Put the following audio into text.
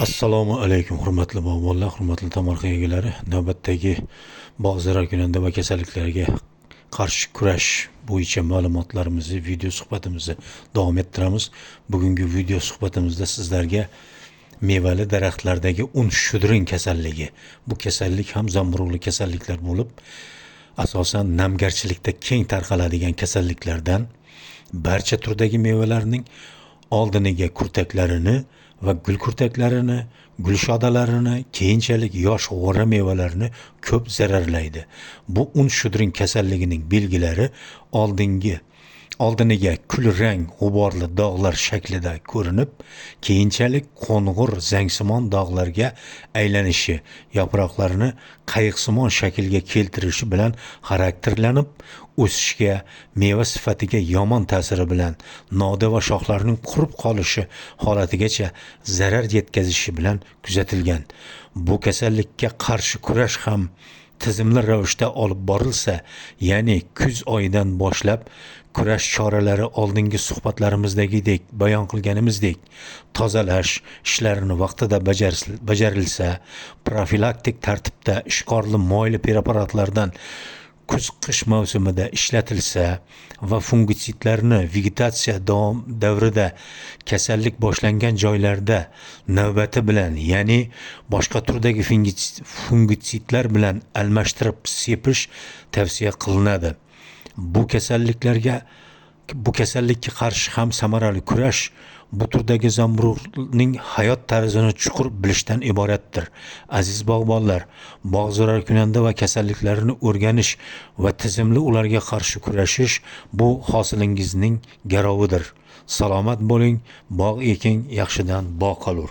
Assalomu alaykum hurmatli bog'bonlar, hurmatli tomorqa egalari. Navbatdagi bog' zarar kunanda va kasalliklarga qarshi kurash bo'yicha ma'lumotlarimizni, video suhbatimizni davom ettiramiz. Bugungi video suhbatimizda sizlarga mevali daraxtlardagi un shudring kasalligi. Bu kasallik ham zamburug'li kasalliklar bo'lib, asosan namgarchilikda keng tarqaladigan kasalliklardan barcha turdagi mevalarning oldiniga kurtaklarini va gul kurtaklarini, gul shodalarini, keyinchalik yosh g'o'ra mevalarini ko'p zararlaydi. Bu un shudring kasalligining belgilari oldiniga kul rang g'uborli dog'lar shaklida ko'rinib, keyinchalik qo'ng'ir zangsimon dog'larga aylanishi, yaproqlarini qayiqsimon shaklga keltirishi bilan xarakterlanib, o'sishga, meva sifatiga yomon ta'siri bilan novda va shoxlarning qurib qolishi holatigacha zarar yetkazishi bilan kuzatilgan. Bu kasallikka qarshi kurash ham tizimli ravishda olib borilsa, ya'ni kuz oyidan boshlab kurash choralari oldingi suhbatlarimizdagidek bayon qilganimizdek tozalash ishlarini vaqtida bajarilsa, profilaktik tartibda ishqorli moyli preparatlardan kuz-qish mavsumida ishlatilsa va fungitsidlarni vegetatsiya davrida kasallik boshlangan joylarda navbati bilan, ya'ni boshqa turdagi fungitsidlar bilan almashtirib sepish tavsiya qilinadi. Bu kasallikka qarshi ham samarali kurash bu turdagi zamburug'ning hayot tarzini chuqur bilishdan iboratdir. Aziz bog'bonlar, bog' zarar kunanda va kasalliklarini o'rganish va tizimli ularga qarshi kurashish bu hosilingizning garovidir. Salomat bo'ling, bog' eking, yaxshidan bog' qolur.